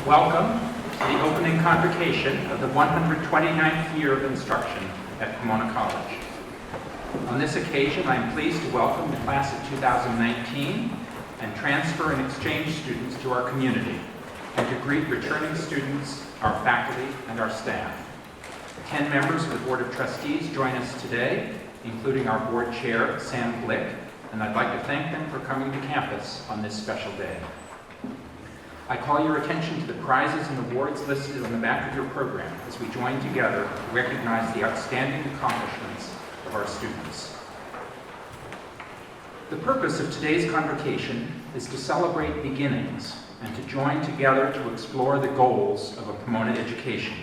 Welcome to the opening convocation of the 129th year of instruction at Pomona College. On this occasion, I am pleased to welcome the class of 2019 and transfer and exchange students to our community, and to greet returning students, our faculty, and our staff. 10 members of the Board of Trustees join us today, including our board chair, Sam Blick, and I'd like to thank them for coming to campus on this special day. I call your attention to the prizes and awards listed on the back of your program as we join together to recognize the outstanding accomplishments of our students. The purpose of today's convocation is to celebrate beginnings and to join together to explore the goals of a Pomona education.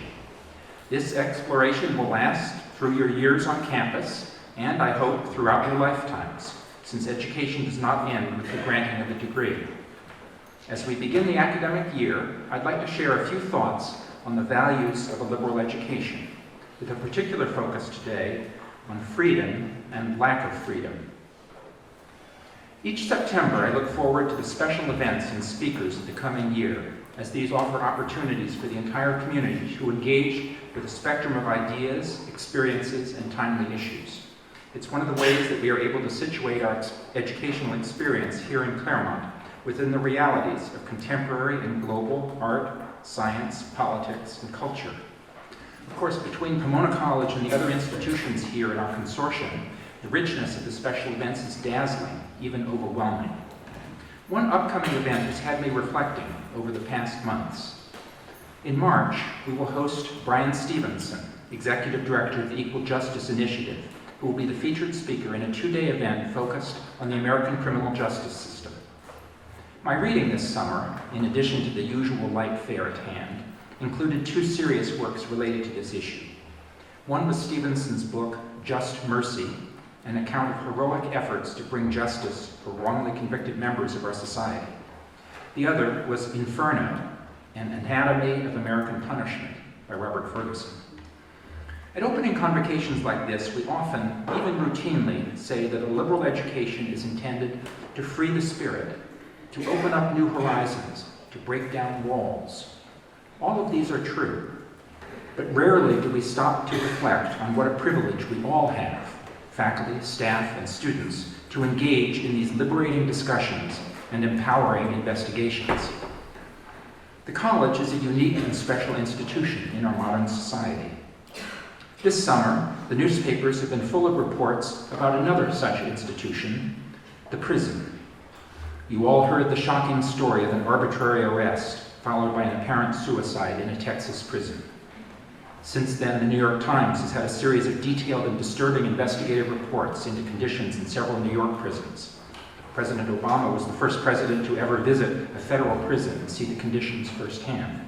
This exploration will last through your years on campus and, I hope, throughout your lifetimes, since education does not end with the granting of a degree. As we begin the academic year, I'd like to share a few thoughts on the values of a liberal education, with a particular focus today on freedom and lack of freedom. Each September, I look forward to the special events and speakers of the coming year, as these offer opportunities for the entire community to engage with a spectrum of ideas, experiences, and timely issues. It's one of the ways that we are able to situate our educational experience here in Claremont within the realities of contemporary and global art, science, politics, and culture. Of course, between Pomona College and the other institutions here in our consortium, the richness of the special events is dazzling, even overwhelming. One upcoming event has had me reflecting over the past months. In March, we will host Brian Stevenson, Executive Director of the Equal Justice Initiative, who will be the featured speaker in a two-day event focused on the American criminal justice system. My reading this summer, in addition to the usual light fare at hand, included two serious works related to this issue. One was Stevenson's book, Just Mercy, an account of heroic efforts to bring justice for wrongly convicted members of our society. The other was Inferno, an anatomy of American punishment by Robert Ferguson. At opening convocations like this, we often, even routinely, say that a liberal education is intended to free the spirit, to open up new horizons, to break down walls. All of these are true, but rarely do we stop to reflect on what a privilege we all have, faculty, staff, and students, to engage in these liberating discussions and empowering investigations. The college is a unique and special institution in our modern society. This summer, the newspapers have been full of reports about another such institution, the prison. You all heard the shocking story of an arbitrary arrest followed by an apparent suicide in a Texas prison. Since then, the New York Times has had a series of detailed and disturbing investigative reports into conditions in several New York prisons. President Obama was the first president to ever visit a federal prison and see the conditions firsthand.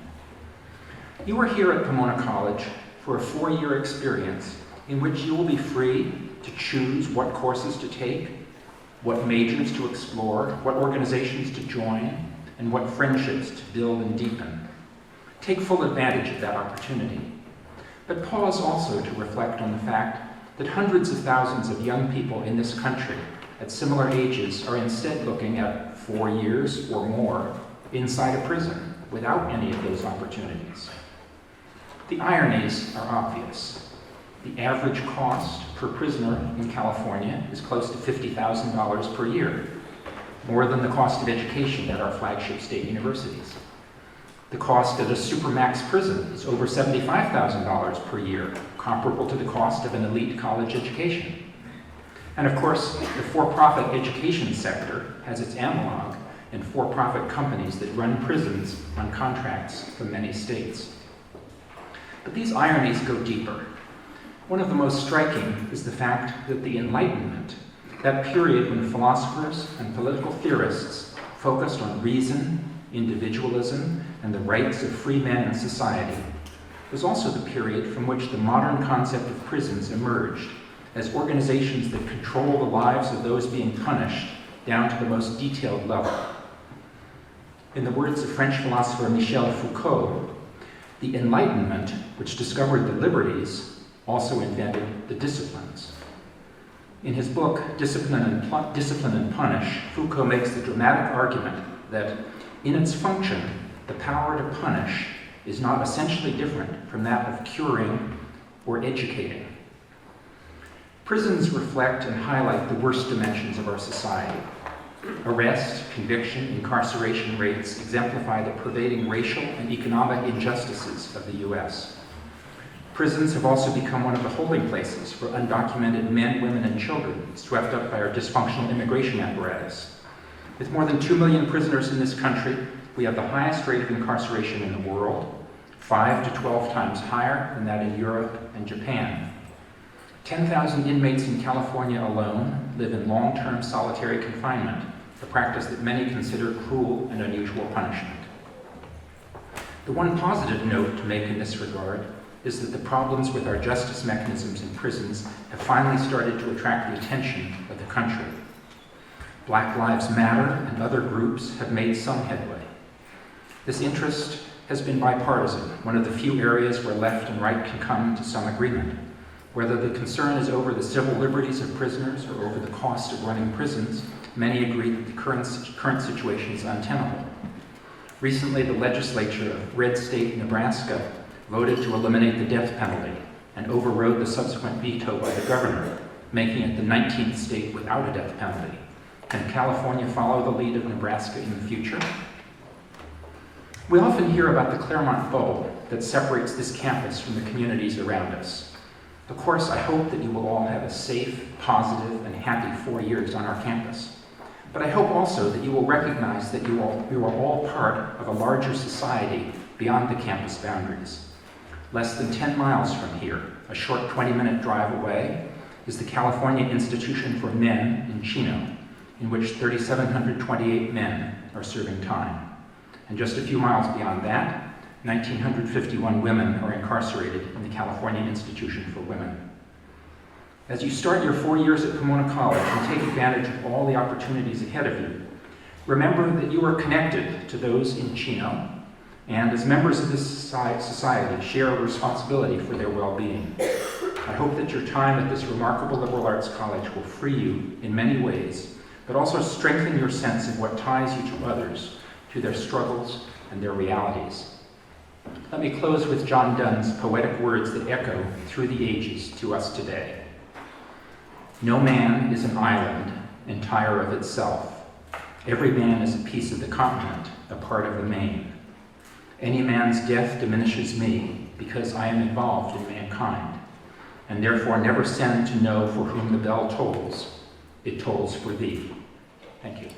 You are here at Pomona College for a 4-year experience in which you will be free to choose what courses to take, what majors to explore, what organizations to join, and what friendships to build and deepen. Take full advantage of that opportunity. But pause also to reflect on the fact that hundreds of thousands of young people in this country at similar ages are instead looking at 4 years or more inside a prison without any of those opportunities. The ironies are obvious. The average cost per prisoner in California is close to $50,000 per year, more than the cost of education at our flagship state universities. The cost at a supermax prison is over $75,000 per year, comparable to the cost of an elite college education. And of course, the for-profit education sector has its analog in for-profit companies that run prisons on contracts from many states. But these ironies go deeper. One of the most striking is the fact that the Enlightenment, that period when philosophers and political theorists focused on reason, individualism, and the rights of free men in society, was also the period from which the modern concept of prisons emerged as organizations that control the lives of those being punished down to the most detailed level. In the words of French philosopher Michel Foucault, the Enlightenment, which discovered the liberties, also invented the disciplines. In his book, Discipline and Punish, Foucault makes the dramatic argument that, in its function, the power to punish is not essentially different from that of curing or educating. Prisons reflect and highlight the worst dimensions of our society. Arrest, conviction, incarceration rates exemplify the pervading racial and economic injustices of the U.S. Prisons have also become one of the holding places for undocumented men, women, and children swept up by our dysfunctional immigration apparatus. With more than 2 million prisoners in this country, we have the highest rate of incarceration in the world, 5 to 12 times higher than that in Europe and Japan. 10,000 inmates in California alone live in long-term solitary confinement, a practice that many consider cruel and unusual punishment. The one positive note to make in this regard is that the problems with our justice mechanisms in prisons have finally started to attract the attention of the country. Black Lives Matter and other groups have made some headway. This interest has been bipartisan, one of the few areas where left and right can come to some agreement. Whether the concern is over the civil liberties of prisoners or over the cost of running prisons, many agree that the current situation is untenable. Recently, the legislature of red state Nebraska voted to eliminate the death penalty and overrode the subsequent veto by the governor, making it the 19th state without a death penalty. Can California follow the lead of Nebraska in the future? We often hear about the Claremont bubble that separates this campus from the communities around us. Of course, I hope that you will all have a safe, positive, and happy 4 years on our campus. But I hope also that you will recognize that you are all part of a larger society beyond the campus boundaries. Less than 10 miles from here, a short 20-minute drive away, is the California Institution for Men in Chino, in which 3,728 men are serving time. And just a few miles beyond that, 1,951 women are incarcerated in the California Institution for Women. As you start your 4 years at Pomona College and take advantage of all the opportunities ahead of you, remember that you are connected to those in Chino, and as members of this society, share a responsibility for their well-being. I hope that your time at this remarkable liberal arts college will free you in many ways, but also strengthen your sense of what ties you to others, to their struggles and their realities. Let me close with John Donne's poetic words that echo through the ages to us today. No man is an island entire of itself. Every man is a piece of the continent, a part of the main. Any man's death diminishes me because I am involved in mankind, and therefore never send to know for whom the bell tolls. It tolls for thee. Thank you.